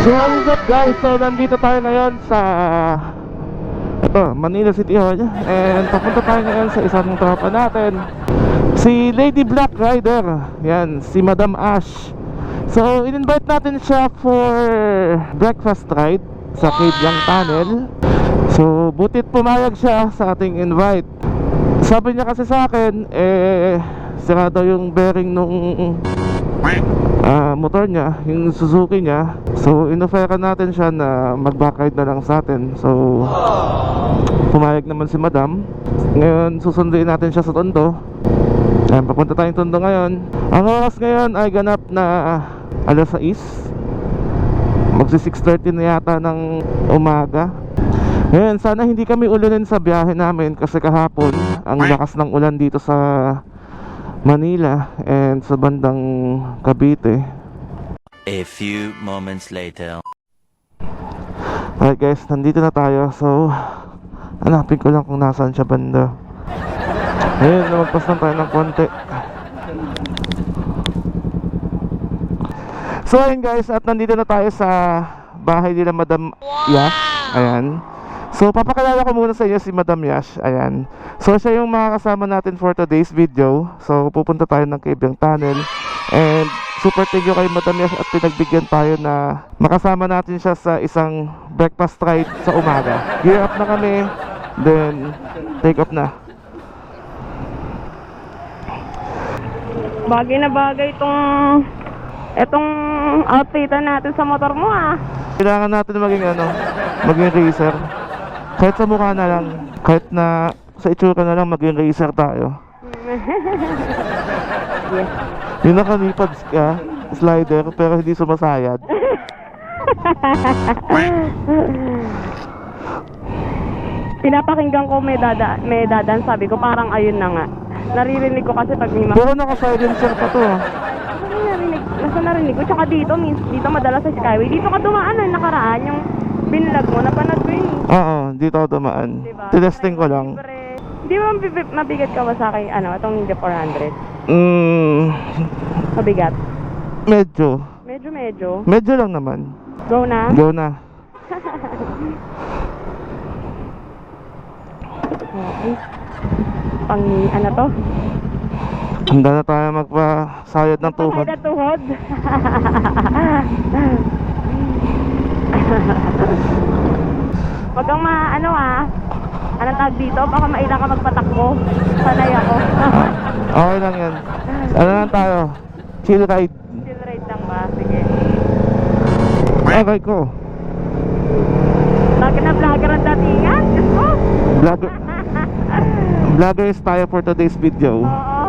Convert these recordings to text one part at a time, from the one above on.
So what's up guys, so nandito tayo ngayon sa Manila City Hall. And papunta tayo ngayon sa isang tropa natin, si Lady Black Rider. Yan, si Madam Ash. So in-invite natin siya for breakfast ride sa Kadiang Tunnel. So butit pumayag siya sa ating invite. Sabi niya kasi sa akin, sira daw yung bearing nung motor niya, yung Suzuki niya. So inofferan natin siya na mag-backride na lang sa atin. So pumayag naman si Madam. Ngayon susunduin natin siya sa Tondo. Ayan, papunta tayong Tondo ngayon. Ang oras ngayon ay ganap na alas 6. Magsi 6:30 na yata ng umaga. Ngayon sana hindi kami ulunin sa biyahe namin, kasi kahapon ang lakas ng ulan dito sa Manila and sa bandang Cavite. A few moments later. Alright guys, nandito na tayo. So hanapin ko lang kung nasaan siya banda. Ayun, lumagpas lang tayo ng konti. So ayun guys, at nandito na tayo sa bahay nila Madam Yash. Ayan. So papakilala ko muna sa inyo si Madam Yash. Ayan. So siya yung makakasama natin for today's video. So pupunta tayo ng Kadiang Tunnel. And super thank you kay Madam Yash at pinagbigyan tayo na makasama natin siya sa isang breakfast ride sa umaga. Gear up na kami, then take off na. Bagay na bagay itong outfitan natin sa motor mo Kailangan natin maging racer. Kahit sa mukha na lang, kahit na sa itsura na lang, maging racer tayo. Yes. Yung nakalipads ka, slider, pero hindi sumasayad. Pinapakinggan ko may dadan, sabi ko parang ayun na nga. Naririnig ko kasi pag may Pero naka-silencer pa to. Nasa narinig ko, tsaka dito madalas sa Skyway. Dito ka dumaan nakaraan, yung binlag mo, napanood ko yun. Oo, dito ako dumaan. Diba? Tinesting ko lang. Di ba mabigat ka ba sa akin, itong Ninja 400? Mabigat? Medyo. Medyo? Medyo lang naman. Go na? Go na. Okay. Ano to? Handa na tayo magpasayad ng tuhod. Pasayad na tuhod? Wag kang anong tawag dito? Baka mailang ka magpatakbo. Sanay ako. Okay lang yan. Ano lang tayo? Chill ride. Chill ride lang ba? Sige. Okay ko. Lagi na vlogger ang datingan. Diyos ko. Vloggers tayo for today's video. Oo.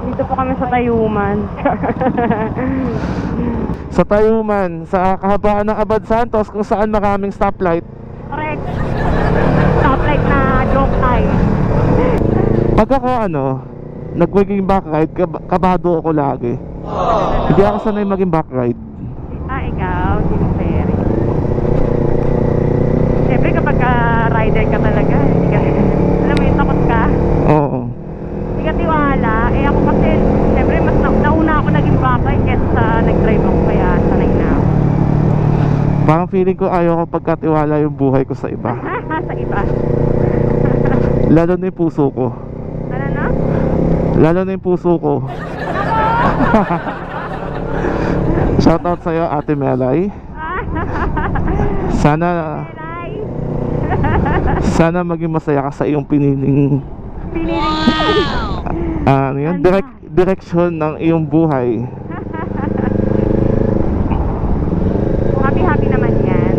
Dito po kami sa Tayuman. Sa Tayuman, sa kahabaan ng Abad Santos, kung saan maraming stoplight. Correct. Stoplight na joke time. Pag ako nag-maging backride, kabado ako lagi. Hindi ako sanay maging backride. Ikaw, Team Ferry. Siyempre kapag rider ka talaga, hindi ka, alam mo yung takot ka. Oo. Hindi ka tiwala. Ako kasi, siyempre mas nauna ako naging backride kaysa nag-drive ako, kaya sanay na ako. Parang feeling ko ayaw ko pagkatiwala yung buhay ko sa iba. Sa iba. Lalo na yung puso ko. Ano na? Lalo na yung puso ko. Shoutout sa'yo, Ate Melay. Sana maging masaya ka sa iyong piniling direction ng iyong buhay. Happy naman yan.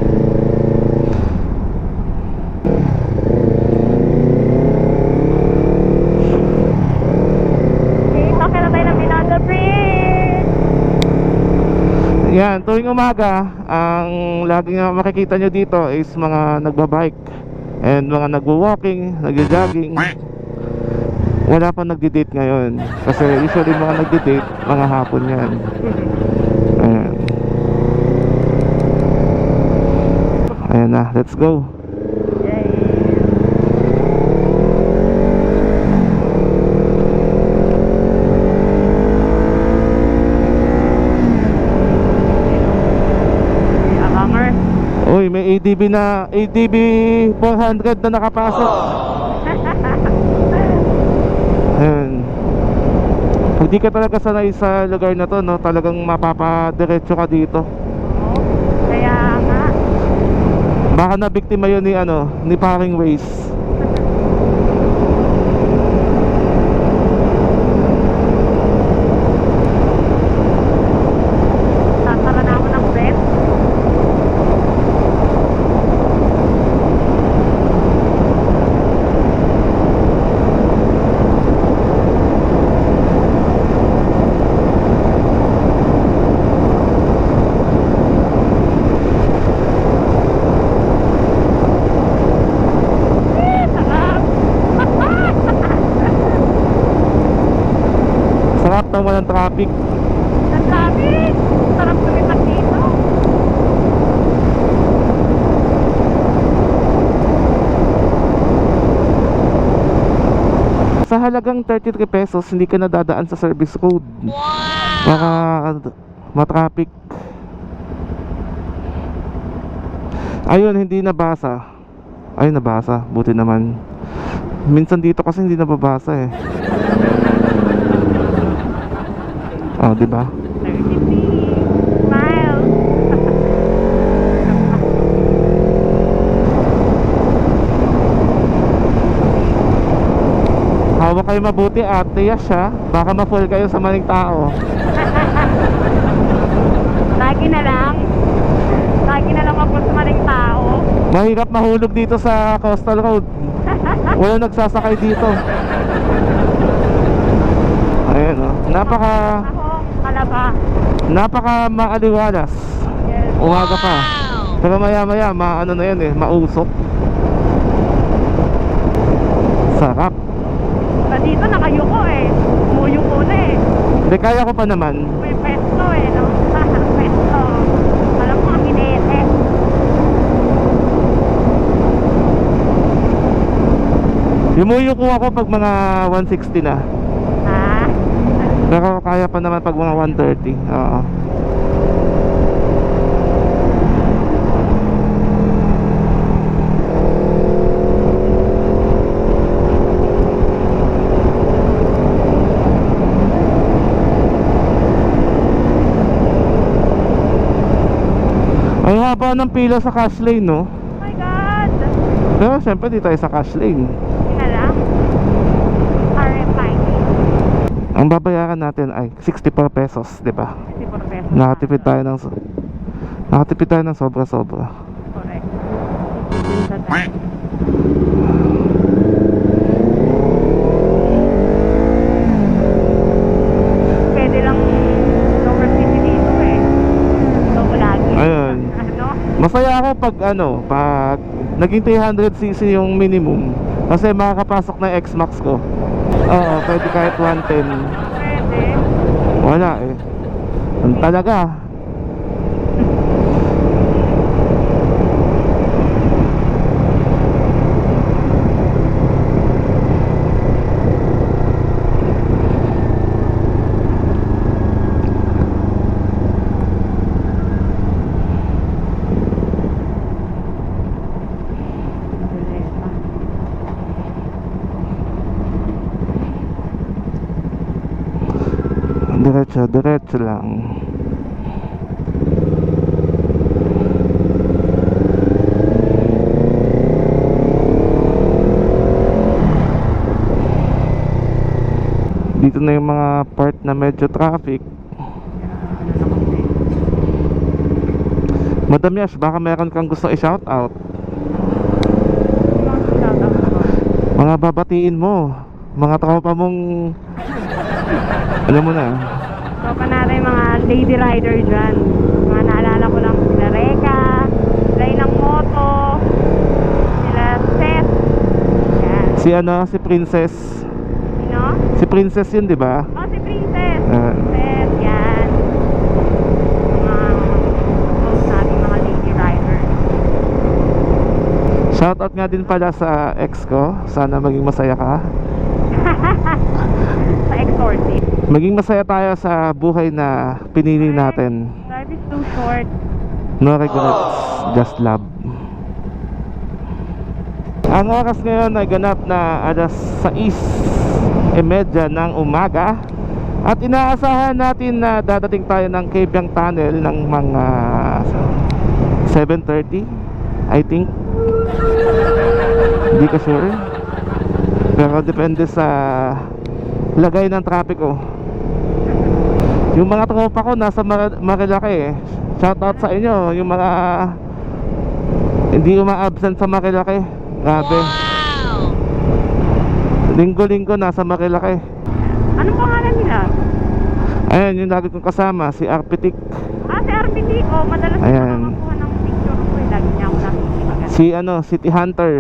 Okay, talk na tayo ng Binondo Bridge. Yan, tuwing umaga, ang laging makikita nyo dito is mga nagbabike and mga nagwo-walking, nagjo-jogging. Wala pa nagdi-date ngayon, kasi usually mga nagdi-date mga hapon yan. Ayan. Ayan na, let's go. Uy, may ADB 400 na nakapasok. Ayun. Kung di ka talaga sanay sa lugar na to, no, talagang mapapadiretso ka dito. Kaya nga. Baka na biktima yun ni paring Waze. Sasara na ako ng breath. Sarap ng walang traffic. Ang dami! Sarap tumitak dito. Sa halagang 33 pesos, hindi ka nadadaan sa service road. Baka matraffic. Ayun, hindi nabasa. Ay, nabasa. Buti naman. Minsan dito kasi hindi nababasa eh. Oh, di ba? 33 miles. Hawak kayo mabuti at Yash ha. Baka ma-fall kayo sa maling tao. Lagi na lang. Lagi na lang ako sa maling tao. Mahirap mahulog dito sa coastal road. Walang nagsasakay dito. Ayan oh. Ako, kalaba. Napaka maaliwalas. Yes. Umaga pa. Pero maya maya maano na yan eh, mausok. Sarap. Dito nakayuko eh. Umuyuko na eh. Hindi, kaya ko pa naman. May pesto eh, no? Pesto. Alam mo, ang inete. Yumuyuko ako pag mga 160 na. Ah. Pero kaya pa naman pag mga 130. Oo. Ang haba ng pila sa cash lane, no? Oh my God. Pero syempre di tayo sa cash lane. Yun na lang. RFID. Ang babayaran natin ay 64 pesos, di ba? 64 pesos. Nakatipid tayo ng sobra-sobra. Correct. Dun sa tayo. Pwede lang lower city dito eh. Low lagi. Ayun. Ano? Masaya ako pag naging 300cc yung minimum. Kasi makakapasok na X-Max ko. Oo, pwede kahit 110. Pwede. Wala eh. Ang talaga. Diretso lang. Dito na yung mga part na medyo traffic. Madam Yash, baka meron kang gusto i-shout out. Mga babatiin mo, mga tropa mong alam mo na. Tropa natin mga lady rider dyan. Mga naalala ko lang sila Reka, sila Inang Moto, sila Seth. Yan. Si Princess. Sino? Si Princess yun, di ba? Oh, si Princess. Ah. Seth, yan. Mga close natin mga lady rider. Shoutout nga din pala sa ex ko. Sana maging masaya ka. Sa Exorcist. Maging masaya tayo sa buhay na pinili natin. Life is too short. No regrets, just love. Ang oras ngayon ay ganap na alas 6:30 ng umaga. At inaasahan natin na dadating tayo ng Cabiang Tunnel ng mga 7:30, I think. Hindi ko sure, pero depende sa lagay ng trapiko. Yung mga tropa ko nasa Marilaki eh. Shoutout sa inyo, yung mga hindi uma-absent sa Marilaki. Grabe. Linggo-linggo nasa Marilaki. Anong pangalan nila? Ayan, yung lagi kong kasama, si Arpitik. Si RPT. Oh, madalas ko Ayan. makakuha ng picture ko. Lagi niya ako nakikita. Si City Hunter.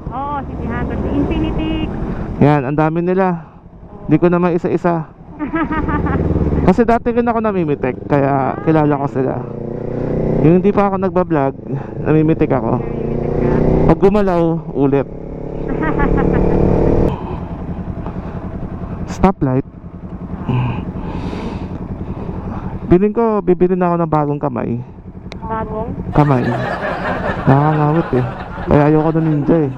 Oo, City Hunter. Si Infinity. Yan, ang dami nila. Hindi ko naman isa-isa. Kasi dati rin ako namimitik, kaya kilala ko sila. Yung hindi pa ako nagbablog, namimitik ako. Pag gumalaw, ulit. Stoplight. Biling ko, bibili na ako ng bagong kamay. Bagong? Kamay. Nakakangawit eh. Kaya ayoko ng Ninja eh.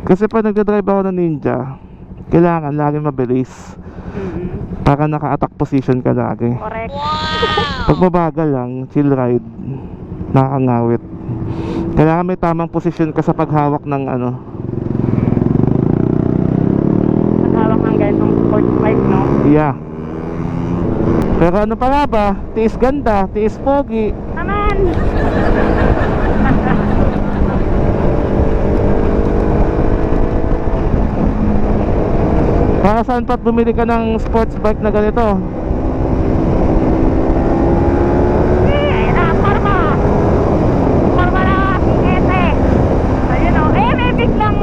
Kasi pag nagdadrive ako ng Ninja, kailangan lagi mabilis. Para naka-attack position ka lagi. Correct. Pag mabagal lang, chill ride, nakakangawit. Kailangan may tamang posisyon ka sa paghawak ng ano. Paghawak ng ganitong sports bike, no? Yeah. Pero ano pa nga ba? Tiis ganda, tiis pogi. Naman! Para saan pa't bumili ka ng sports bike na ganito? Parma na ete. Ayun o. May biglang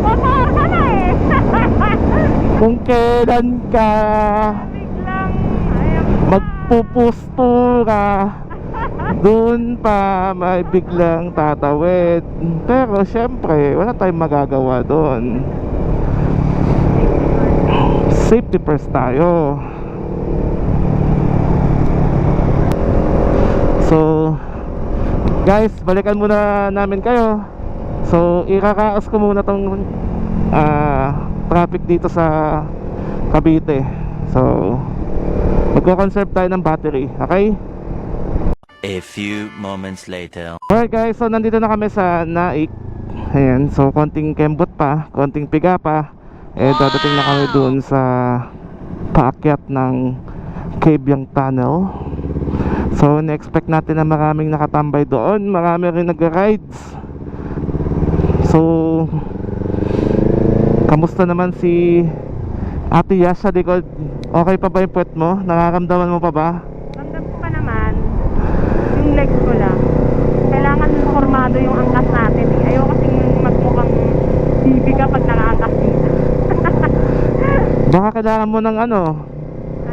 motor ka na eh. Kung kailan ka Biglang ayun. magpupustura, dun pa may biglang tatawid. Pero syempre, wala tayong magagawa dun. Safety first tayo. So guys, balikan muna namin kayo. So ikakaos ko muna tong traffic dito sa Cavite. So magko-conserve tayo ng battery, okay? A few moments later. Alright guys, so nandito na kami sa Naik. Ayan, so konting kembot pa, konting piga pa. Dadating na kami dun sa paakyat ng Cabiang Tunnel. So na-expect natin na maraming nakatambay doon. Marami rin nag-rides. So kamusta naman si Ate Yasha Dicod? Okay pa ba yung puwet mo? Nakaramdaman mo pa ba? Ramdam ko pa naman. Yung legs ko lang. Kailangan formado yung angkas natin eh. Ayaw kasing magmukhang bibi ka pag nakaangkas dito. Baka kailangan mo ng ano,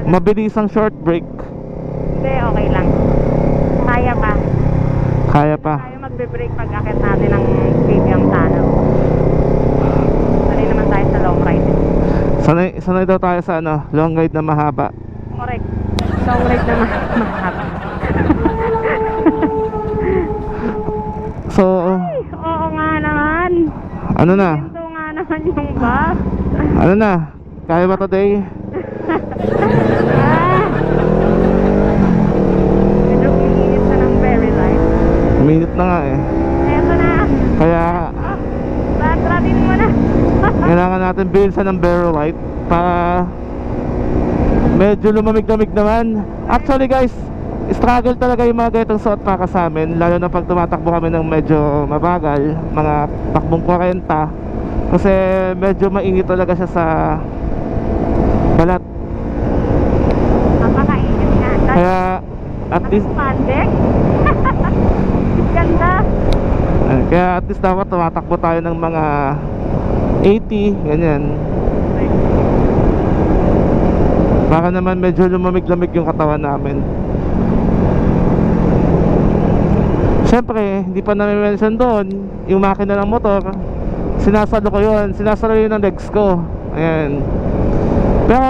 mabilisang short break. Hindi, okay lang. Kaya pa. Kaya pa. Tayo magbe-break pag akit natin ng Cabiang Tunnel. Sanay naman tayo sa long ride. Sanay daw tayo sa ano, long ride na mahaba. Correct. Long ride na mahaba. So, Oo nga naman. ano na? Ito nga naman yung bus. Ano na? Kaya ba today? Medyo umiinit na ng very light. Minute na nga eh. Eto na. Kaya Batratin mo na. kailangan natin bilisan ng barrel light para medyo lumamig-lamig naman. Actually guys, struggle talaga yung mga ganitong suot para sa amin, lalo na pag tumatakbo kami ng medyo mabagal, mga takbong 40, kasi medyo mainit talaga siya sa balat. Napakainit nga. Kaya at least Spandex. Ganda. kaya at least dapat tumatakbo tayo ng mga 80, ganyan, para naman medyo lumamig-lamig yung katawan namin. Siyempre, hindi pa namin-mention doon yung makina ng motor. Sinasalo ko yun. Sinasalo yun ng legs ko. Ayan. Pero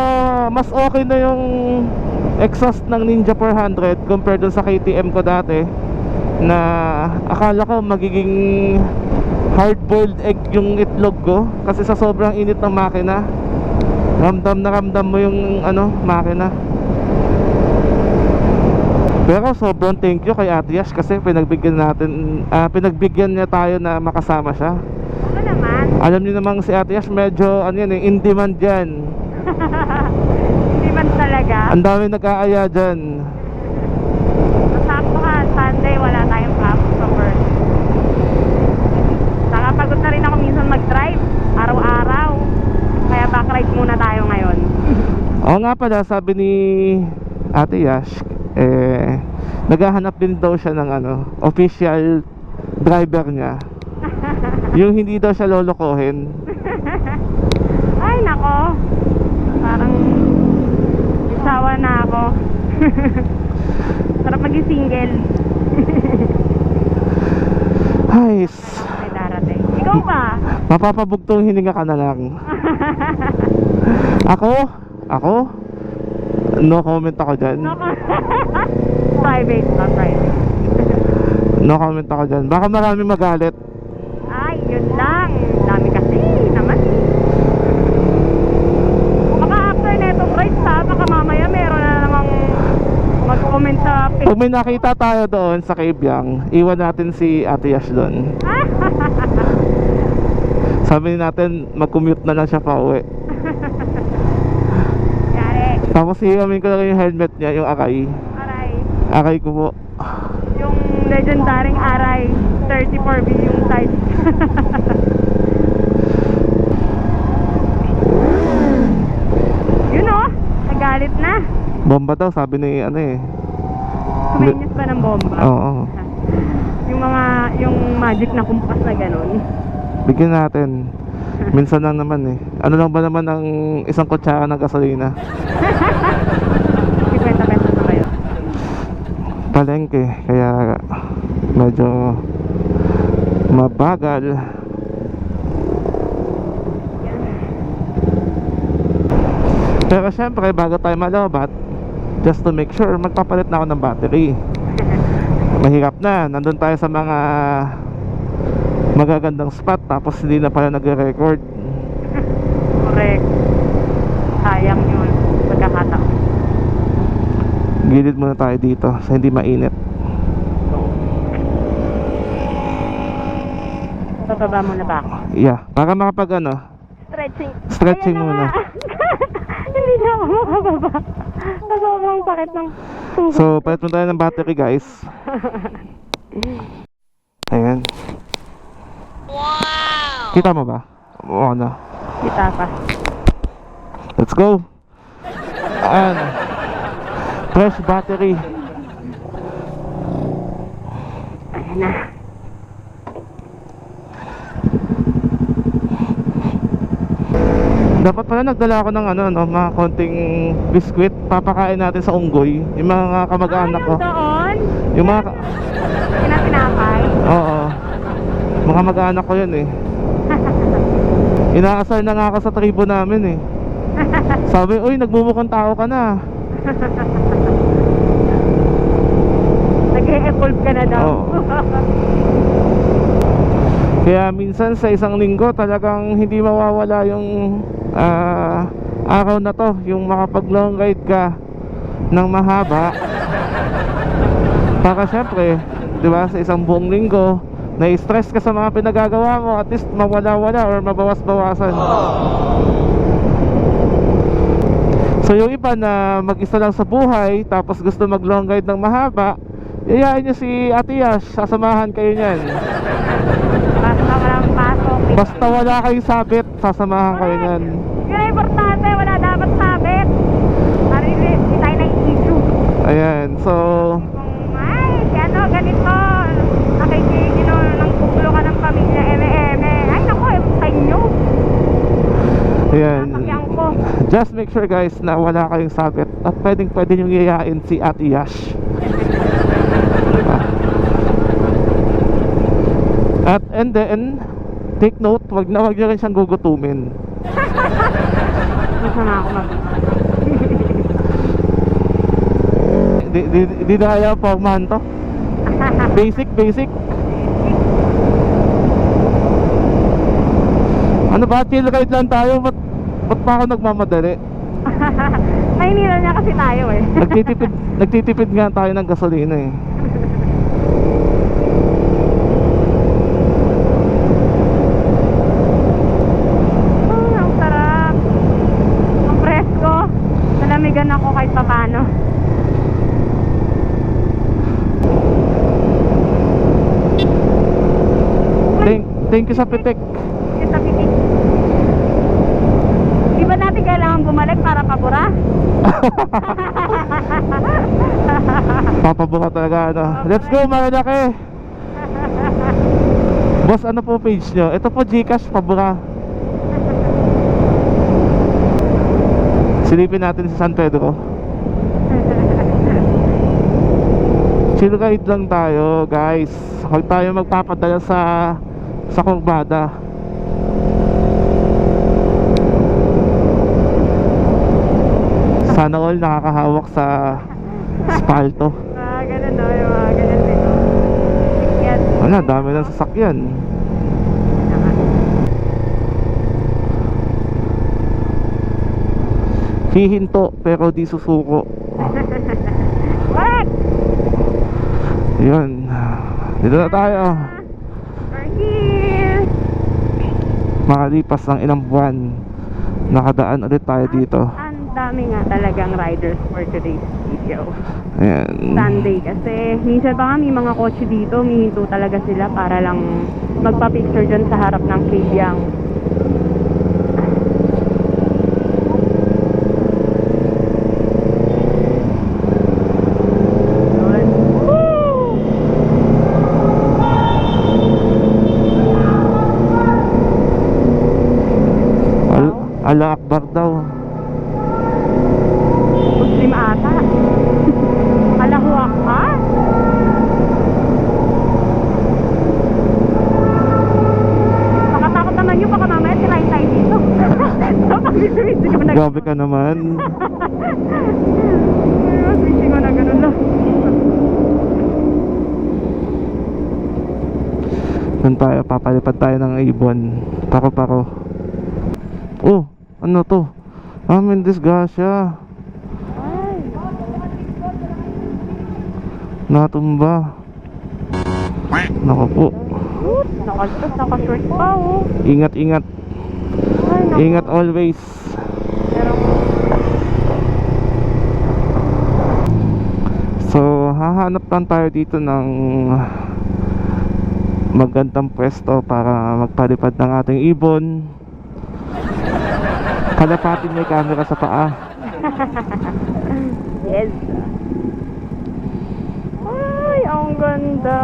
mas okay na yung exhaust ng Ninja 400 compared dun sa KTM ko dati, na akala ko magiging hard-boiled egg yung itlog ko kasi sa sobrang init ng makina. Ramdam mo yung makina. Pero sobrang thank you kay Ate Yash kasi pinagbigyan niya tayo na makasama siya. Ano naman? Alam niyo namang si Ate Yash medyo in demand yan. Hindi man talaga. Ang dami nag-aaya dyan. Masaktuhan, Sunday wala tayong pasok sa work. Nakapagod na rin ako minsan mag-drive, araw-araw. Kaya back-ride muna tayo ngayon. Oo nga pala, sabi ni Ate Yash, naghahanap din daw siya ng official driver niya. Yung hindi daw siya lolokohin. Ay, nako. Parang isawa na ako. Sarap maging single. Ay, May darating. Ikaw ba? mapapabugtong hininga ka na lang. Ako? No comment ako dyan. Private, not private. No comment ako dyan. Baka marami magalit. Ay, yun lang. Dami kasi naman. Baka after netong rides ha, baka mamaya meron na namang mag-comment sa page. Kung may nakita tayo doon sa Kabyang, iwan natin si Ate Yash doon. Sabi natin mag-commute na lang siya pa uwi. Yari. Tapos hiyamin ko lang yung helmet niya, yung Akai. Aray. Akai ko po. Yung legendaring Aray 34B yung size. Yun o, nagalit na. Bomba daw, sabi ni Kuminyas ba ng bomba? Oo. Yung magic na kumpas na ganun. Bigyan natin. Minsan lang naman Ano lang ba naman ang isang kutsara ng gasolina? 50 pesos na kayo. Palengke, kaya medyo mabagal. Pero syempre, bago tayo malobat, just to make sure, magpapalit na ako ng battery. Mahirap na, nandun tayo sa mga magagandang spot tapos hindi na pala nagre-record. Correct. Sayang yun. Pagkakataon. Gilid muna tayo dito sa hindi mainit. Bababa muna ba ako? Yeah, para makapag Ayan stretching na muna. nga. Hindi na ako makababa. Sobrang sakit ng sugat. So, palit muna tayo ng battery, guys. Ayan. Wow! Kita mo ba? Oo na. Kita pa. Let's go. Ayan. Fresh battery. Ayan na. Dapat pala nagdala ako ng mga konting biskwit. Papakain natin sa unggoy. Yung mga kamag-anak ko. Doon? Yung mga... Pinapinapay? Oo. Mga mag-anak ko yun Inaasar na nga ako sa tribo namin Sabi, uy, nagmumukhang tao ka na. Nag-e-evolve ka na daw. Oo. Kaya minsan sa isang linggo talagang hindi mawawala yung araw na to, yung makapag long ride ka ng mahaba. Para syempre, di ba, sa isang buong linggo na-stress ka sa mga pinagagawa mo, at least mawala-wala or mabawas-bawasan. So yung iba na mag-isa lang sa buhay tapos gusto mag long ride ng mahaba, yayain nyo si Ate Yash, sasamahan kayo nyan. Basta walang pasok. Basta wala kayong sabit, sasamahan kayo nyan. Yun ang importante, wala dapat sabit. Hindi tayo na-issue. Ayan, so Kung, ay, si ganito, nakikigino ng kukulo ka ng pamilya, eme-eme. Ay, naku, sa inyo. ayan, Napakyan ko. just make sure guys na wala kayong sabit at pwede nyo yayain si Ate Yash. And then take note, wag nyo rin siyang gugutumin. Gusto na ako mag... di na kaya formahan to. Basic. Ano ba, chill ride lang tayo, ba't pa ako nagmamadali? Maynila niya kasi tayo eh. Nagtitipid nga tayo ng gasolina eh. Ang sarap. Ang presko. Nalamigan ako kahit papano. Thank you sa pitik. Kita pitik. Di ba natin kailangan bumalik para pabura? Papabuka talaga ano. Let's go Marilaki. Boss, ano po page nyo? Ito po Gcash, pabuka. Silipin natin sa San Pedro. Chill ride lang tayo guys. Huwag tayo magpapadala sa kurbada. Sana all nakakahawak sa spalto. Ganun no, yung mga ganun din no. Yan. Wala, dami ng sasakyan. Hihinto pero di susuko. What? Yun. Dito na tayo. We're here. Makalipas ng ilang buwan, nakadaan ulit tayo dito. Ang dami nga talagang riders for today's video. Ayan. Sunday kasi minsan pa nga may mga kotse dito, mihinto talaga sila para lang magpa-picture dyan sa harap ng Kabyang. Allah Akbar daw. Muslim ata. Allahu Akbar. Nakatakot naman yun, baka mamaya tirahin tayo dito. So, pag-video ko na Grabe ka naman. Mag-video ko na ganun lang. Doon tayo, papalipad tayo ng ibon. Paro-paro. Oh, ano to? Amin disgrasya. Natumba. Naku po. Naka-short pa oh. Ingat-ingat. Ay, naku. Ingat always. Pero, So, hahanap lang tayo dito ng magandang pwesto para magpalipad ng ating ibon. Kalapatin may camera sa paa. yes. Ay, ang ganda.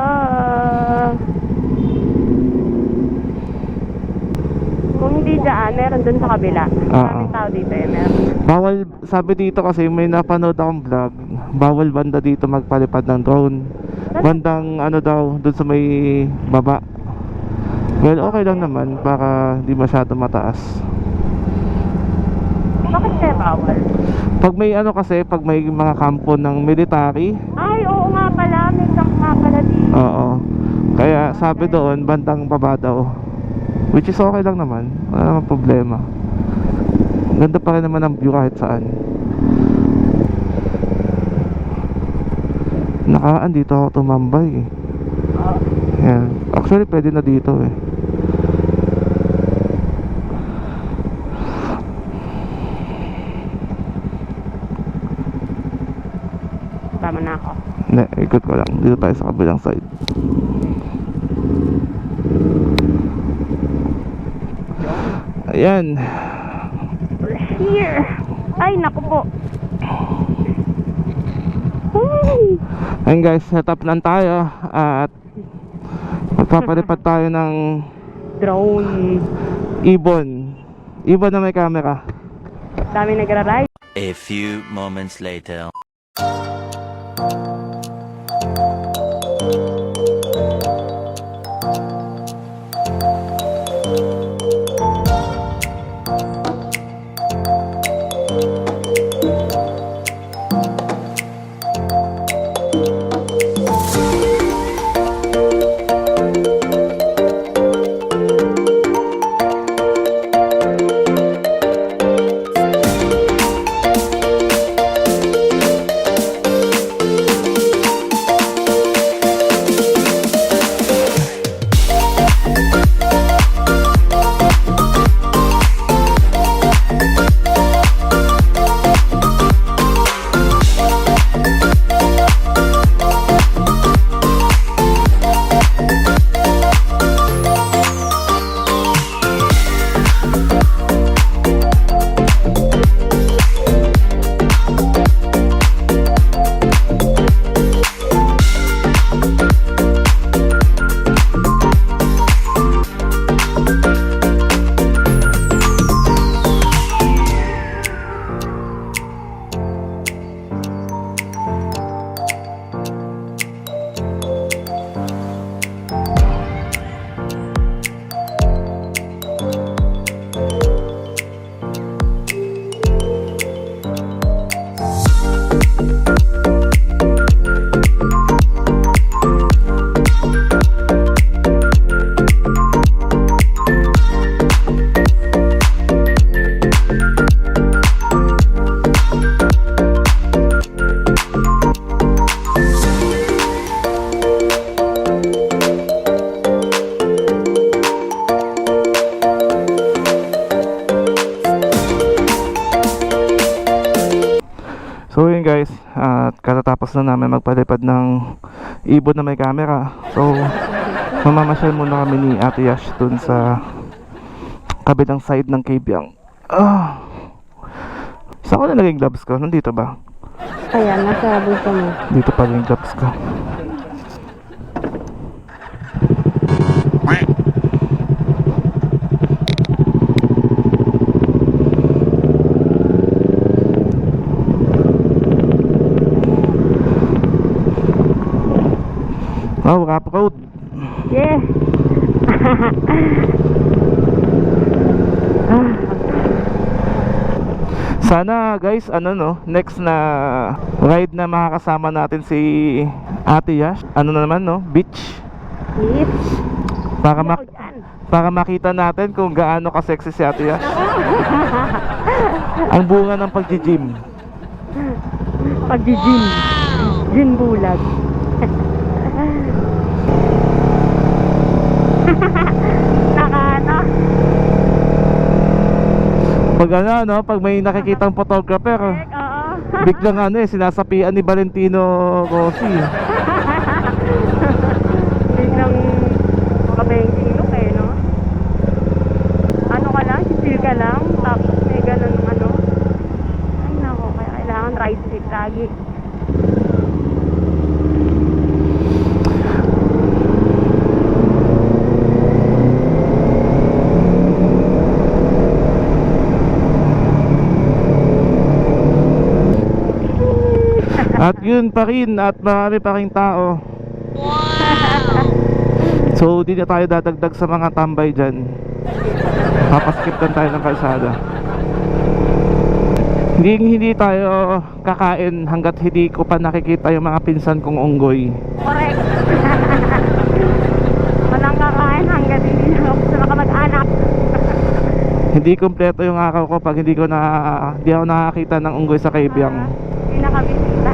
Kung hindi dyan, meron dun sa kabila. Maraming tao dito eh, meron. Bawal, sabi dito kasi may napanood akong vlog, bawal banda dito magpalipad ng drone. Bandang ano daw, dun sa may baba. Well, okay lang naman para di masyado mataas. Bakit kaya bawal? Pag may ano kasi, pag may mga kampo ng military, Ay, oo nga pala. May camp nga pala dito. oo. Kaya sabi doon, bandang baba daw. Which is okay lang naman, wala naman problema. Ganda pa rin naman ang view kahit saan. Nakaan dito ako tumambay eh. Yan. Actually pwede na dito eh. Tama na ako. Hindi, ikot ko lang. Dito tayo sa kabilang side. Ayan. We're here. Ay, naku po. Hey. Ayun guys, set up lang tayo. At magpapalipad tayo ng Drone. ibon. Ibon na may camera. Dami nagra-ride. A few moments later. So yun guys, at katatapos na namin magpalipad ng ibon na may camera. So mamamasyal muna kami ni Ate Yash dun sa kabilang side ng Kabyang. Saan ko nalagay yung gloves ko? Nandito ba? Ayan, nasa bulsa mo. Dito pala yung gloves ko. Oh, rap road. Yeah. Sana guys, next na ride na makakasama natin si Ate Yash. Ano na naman, no? Beach. Yes. Para makita natin kung gaano ka-sexy si Ate Yash. Ang bunga ng pagji-gym. Pag-gym. Gym bulag. Pag may nakikitang photographer, Oo. biglang sinasapian ni Valentino Rossi. Biglang makabengking look no? Ano ka lang, chill ka lang, tapos may ganun Ay nako, kaya kailangan ride safe lagi. At yun pa rin, at marami pa rin tao. So di na tayo dadagdag sa mga tambay dyan. Papaskip lang tayo ng kalsada. Hindi tayo kakain hanggat hindi ko pa nakikita yung mga pinsan kong unggoy. Correct. Walang kakain hanggang hindi na ako sa mag-anak. Hindi kompleto yung araw ko pag hindi ako nakakita ng unggoy sa Kabyang. Hindi nakabisita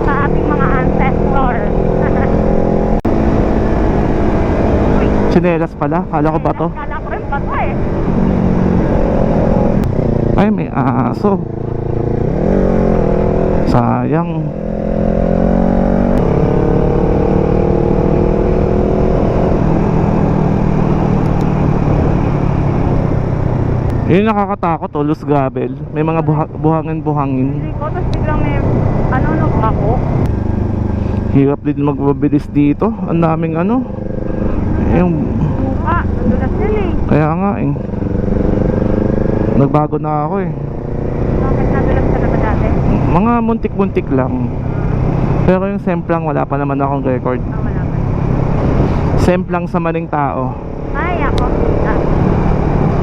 sa ating mga ancestor. Tsinelas pala, kala ko ba to? Kala ko rin pa to Ay, may aso. Sayang. Yun yung nakakatakot, Luz Gabel. May mga buhangin-buhangin. Hindi ko, tapos biglang may ako. Hirap din magbabilis dito. Ang daming yung Suka, nadulas yan kaya nga nagbago na ako Bakit nadulas ka na ba dati? mga muntik-muntik lang, pero yung semplang wala pa naman akong record. Wala pa. Semplang sa maling tao. Ay, ako.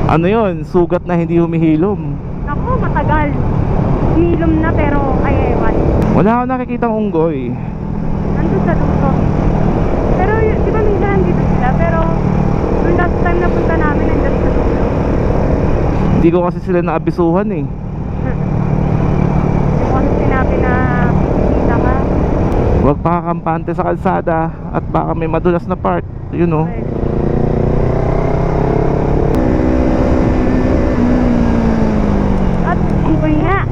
Ano yun? Sugat na hindi humihilom. Ako, matagal. Hilom na pero ay ewan. Wala akong nakikitang unggoy. nandun sa dulo. Pero di ba minsan nandito sila? Pero yung last time na punta namin nandun sa dulo. Hindi ko kasi sila naabisuhan eh. Hindi ko kasi sinabi na pipita ka. Huwag pakakampante sa kalsada at baka may madulas na part. You know. At unggoy nga.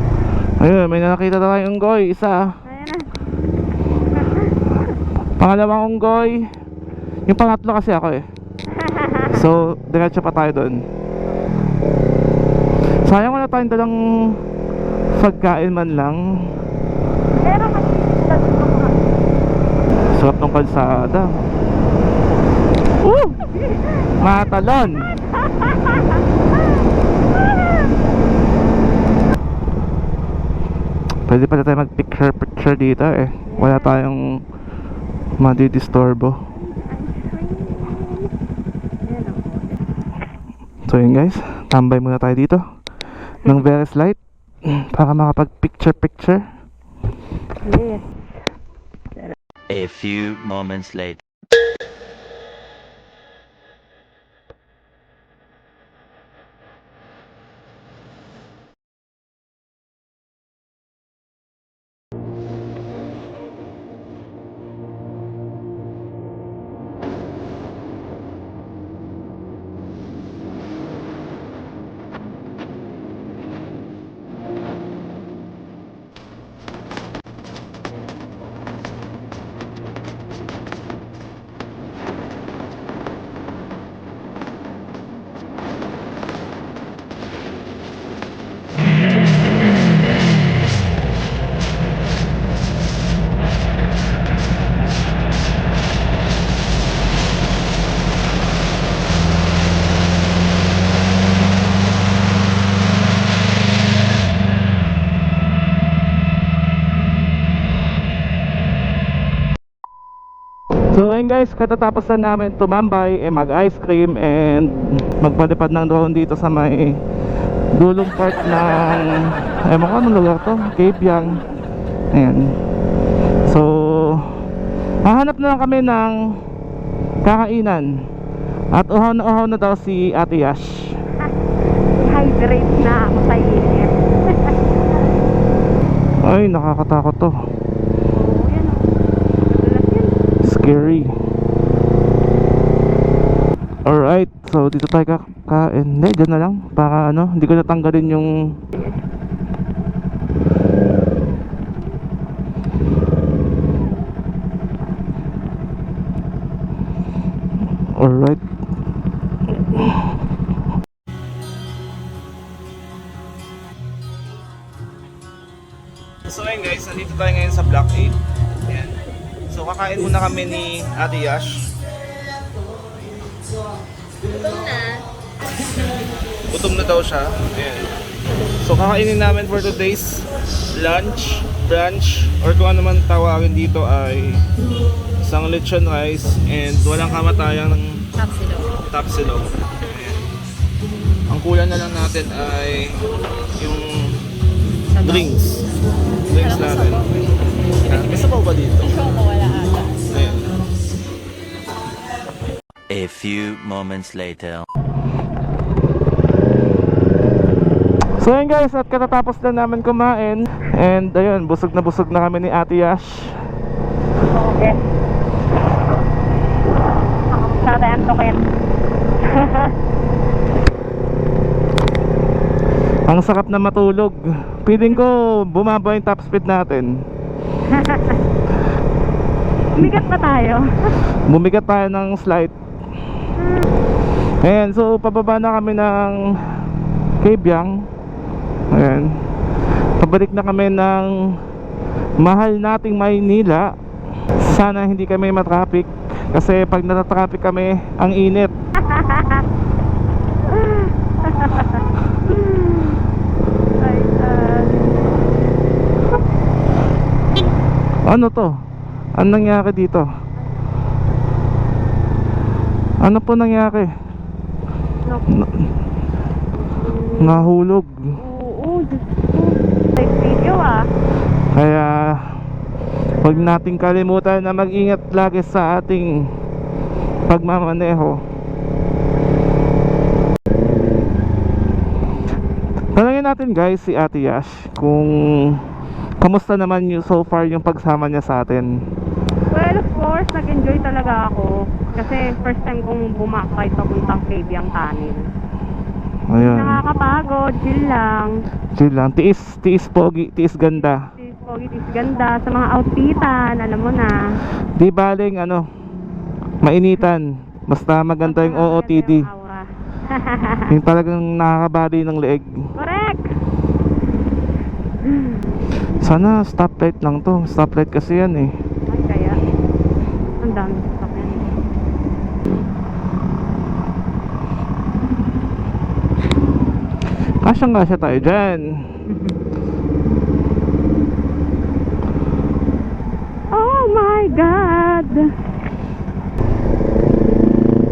Ayun, may nakita na tayong unggoy. Isa. Ayan na. Pangalawang unggoy. Yung pangatlo kasi ako eh. So, diretso pa tayo doon. Sayang wala tayong dalang pagkain man lang. Pero kasi sa dulo ka. Sarap ng kalsada. Matalon. Pwede pala tayo mag-picture dito eh. Wala tayong madidisturbo. So yun guys, tambay muna tayo dito ng Veres Light para makapag-picture. Yes. A few moments later. So ayun guys, katatapos na namin tumambay, mag-ice cream and magpalipad ng drone dito sa may dulong part ng ewan ko anong lugar to, Kabyang. Ayan. So hahanap na lang kami ng kakainan. At uhaw na daw si Ate Yash. Hydrate na ako sa init. Ay, nakakatakot to. Oo, yan o. Madulas yan. Scary. Alright, so dito tayo kakain. Hindi, dyan na lang. Para ano, hindi ko natanggalin yung alright. So ayun guys, nandito tayo ngayon sa Block 8. Ayan. So kakain muna kami ni Ate Yash. Gutom na daw siya. Ayan. So kakainin namin for today's lunch, brunch, or kung ano man tawagin dito ay isang lechon rice and walang kamatayang ng tapsilog. Ayan. Ang kulang na lang natin ay yung drinks natin. May sabaw ba dito? Wala ata. Ayan. A few moments later. So ayun guys, at katatapos na namin kumain and ayun, busog na kami ni Ate Yash. Okay. Ako sa tayo token. Ang sarap na matulog. Feeling ko bumaba yung top speed natin. Umigat pa tayo. Bumigat tayo ng slight. Ayan, so pababa na kami ng Kabyang. Ayan. Pabalik na kami ng mahal nating Maynila. Sana hindi kami matraffic. Kasi pag natatraffic kami, ang init. Ano to? Ano nangyari dito? Ano po nangyari? Nahulog. Oo, Diyos ko. Live video ah. Kaya Huwag nating kalimutan na mag-ingat lagi sa ating pagmamaneho. Tanungin natin guys si Ate Yash kung kamusta naman yung so far yung pagsama niya sa atin. Well, of course, nag-enjoy talaga ako. Kasi first time kong bumakay papuntang Kabyang Tanin. Ayan. Nakakapagod, chill lang. Chill lang. Tiis pogi, tiis ganda. Tis pogi, tis ganda. Sa mga outfitan, alam mo na. Di baling ano, mainitan. Basta maganda yung OOTD. Yung aura. Yung talagang nakakabali ng leeg. Correct! Sana stoplight lang to. Stoplight kasi yan eh. Ay, kaya. Ang dami sa sakyan. Kasyang-kasya tayo dyan. Oh my God!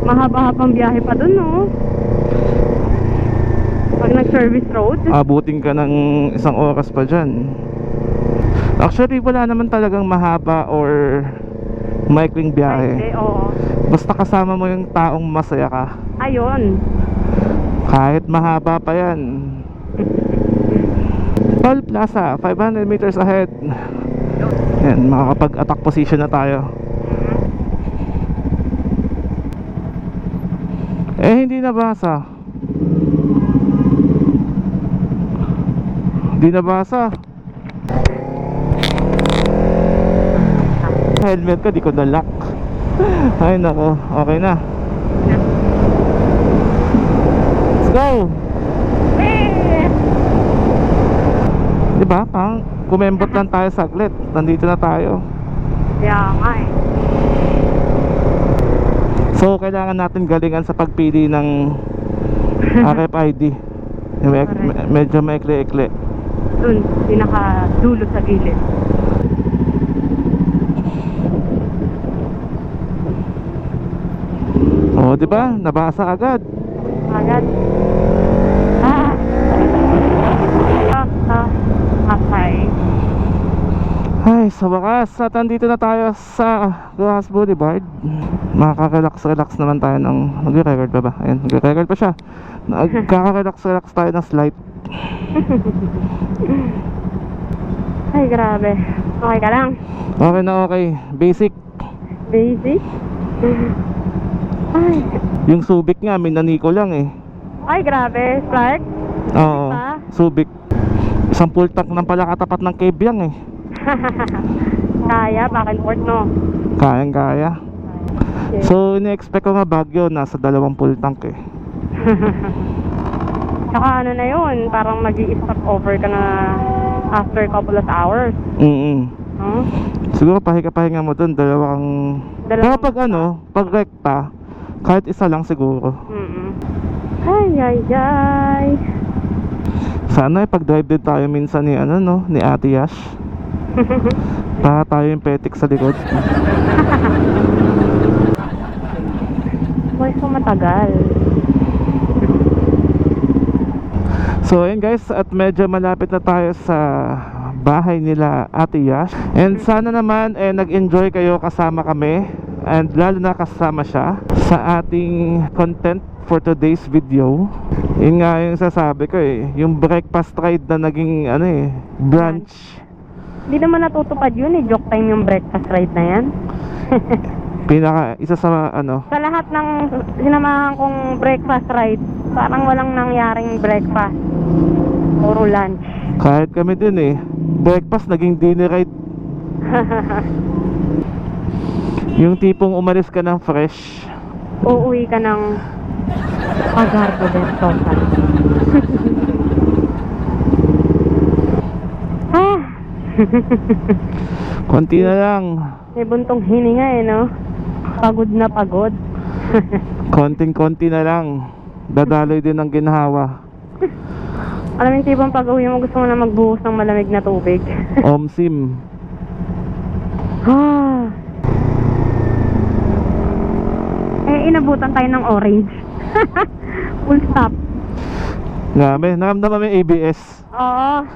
Mahaba-habang biyahe pa dun, no? Pag nag-service road. Abutin ka ng 1 oras pa dyan. Actually, wala naman talagang mahaba or maikling biyahe. Ay, oo. Basta kasama mo yung taong masaya ka. Ayun. Kahit mahaba pa yan. Toll Plaza, 500 meters ahead. Yan, makakapag-attack position na tayo. Hindi nabasa. Hindi nabasa. Helmet ko, di ko na-lock. Ay nako, okay na. Let's go. Diba? Pang kumembot lang tayo saglit. Nandito na tayo. Yeah, nga eh. So, kailangan natin galingan sa pagpili ng RFID. Medyo maikli-ikli. Dun, pinaka-dulo sa gilid. Oh, diba? Nabasa agad. Agad. Okay. Ay, sa wakas, at andito na tayo sa Rojas Boulevard. Makaka-relax naman tayo ng... Nagre-record pa ba? Ayan, nagre-record pa siya. Nagkaka-relax tayo ng slight. Ay, grabe. Okay ka lang? Okay na okay. Basic. Basic? Ay. Yung Subic nga, minaniko lang eh. Ay, grabe. Spark? Oo, ba? Subic. Isang full tank ng pala katapat ng Kabyang eh. Kaya, back and forth, no? Kayang-kaya. Okay. So, ini-expect ko nga Baguio, nasa 2 full tank eh. Saka ano na yun, parang mag-i-stop over ka na after couple of hours. Huh? Siguro pahinga mo dun, dalawang... Pero pag ano, pag rekta, kahit isa lang siguro. Ay, ay, ay. Sana pag-drive din tayo minsan ni ano no, ni Ate Yash. Para tayo yung petik sa likod. Boy, so matagal. So ayun guys, at medyo malapit na tayo sa bahay nila Ate Yash. And sana naman nag-enjoy kayo kasama kami. And lalo na kasama siya sa ating content for today's video. Yun nga yung sasabi ko eh, yung breakfast ride na naging ano eh, brunch. Hindi naman natutupad yun eh, joke time yung breakfast ride na yan. Isa sa ano, Sa lahat ng sinamahan kong breakfast ride, parang walang nangyaring breakfast. Puro lunch. kahit kami din eh, breakfast naging dinner ride. Yung tipong umalis ka ng fresh, Uuwi ka ng Agardo del Total. konti na lang, May buntong hininga eh, no? Pagod na pagod. konting-konti na lang, dadaloy din ng ginhawa. Alam mo yung tipong pag-uwi mo gusto mo na magbuhos ng malamig na tubig. Omsim. Inabutan tayo ng orange. Full stop. Grabe, naramdaman mo yung ABS. Oo.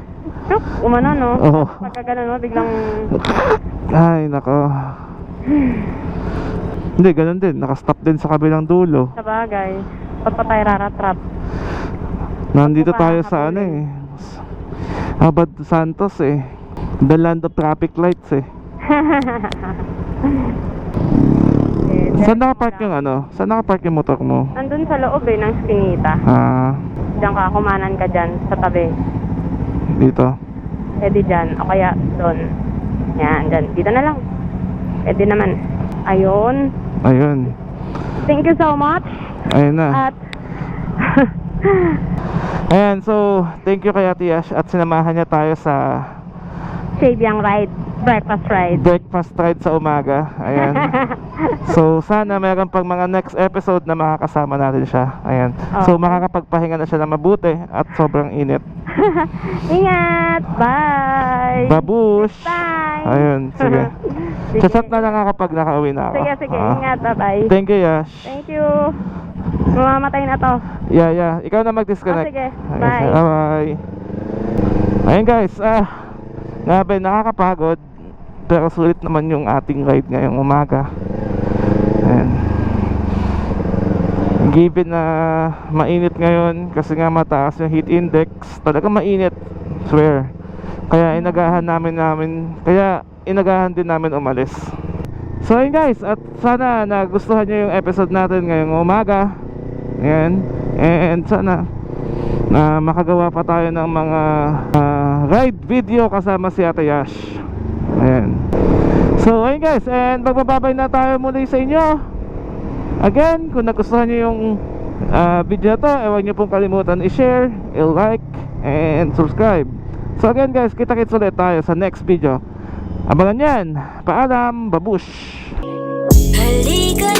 Chuk, umano, no? Oo. Pagka ganun, no? Biglang... Ay, nako. Hindi, ganun din. Nakastop din sa kabilang dulo. Sa bagay. Ba't pa tayo raratrap? Nandito Ako pa, tayo sa ano habulin. Abad Santos eh. The land of traffic lights eh. Saan nakapark yung ano? Saan nakapark yung motor mo? Nandun sa loob ng Spinita. Diyan ka, kumanan ka dyan, sa tabi. Dito. Pwede dyan, o kaya doon. Yan, dyan. Dito na lang. Pwede naman. Ayun. Ayun. Thank you so much. Ayun na. At... Ayan, so thank you kay Ate Yash at sinamahan niya tayo sa Sabiang ride. Breakfast ride. breakfast ride sa umaga. Ayan. So sana meron pang mga next episode na makakasama natin siya. Ayan. So Okay. makakapagpahinga na siya na mabuti at sobrang init. Ingat. Bye. Babush! Bye. Ayun, sige. Sige. Chat na lang ako pag nakauwi na ako. Sige, sige. Ah. Ingat. Bye-bye. Thank you, Yash. Thank you. Mamamatay na to. Yeah. Ikaw na mag-disconnect. Oh, sige. Okay, Bye. Bye. Ayun guys, grabe, nakakapagod. Pero sulit naman yung ating ride ngayong umaga. Ayan. Given na mainit ngayon kasi nga mataas yung heat index, talaga mainit. Swear. Kaya inagahan din namin umalis. So ayun guys, at sana nagustuhan nyo yung episode natin ngayong umaga. Ayan. And sana na makagawa pa tayo ng mga ride video kasama si Ate Yash. Ayan. So ayun guys, and magbababay na tayo muli sa inyo. Again, kung nagustuhan nyo yung video na to, huwag nyo pong kalimutan i-share, i-like, and subscribe. So again guys, kita-kits ulit tayo sa next video. Abangan yan. Paalam, babush. Halika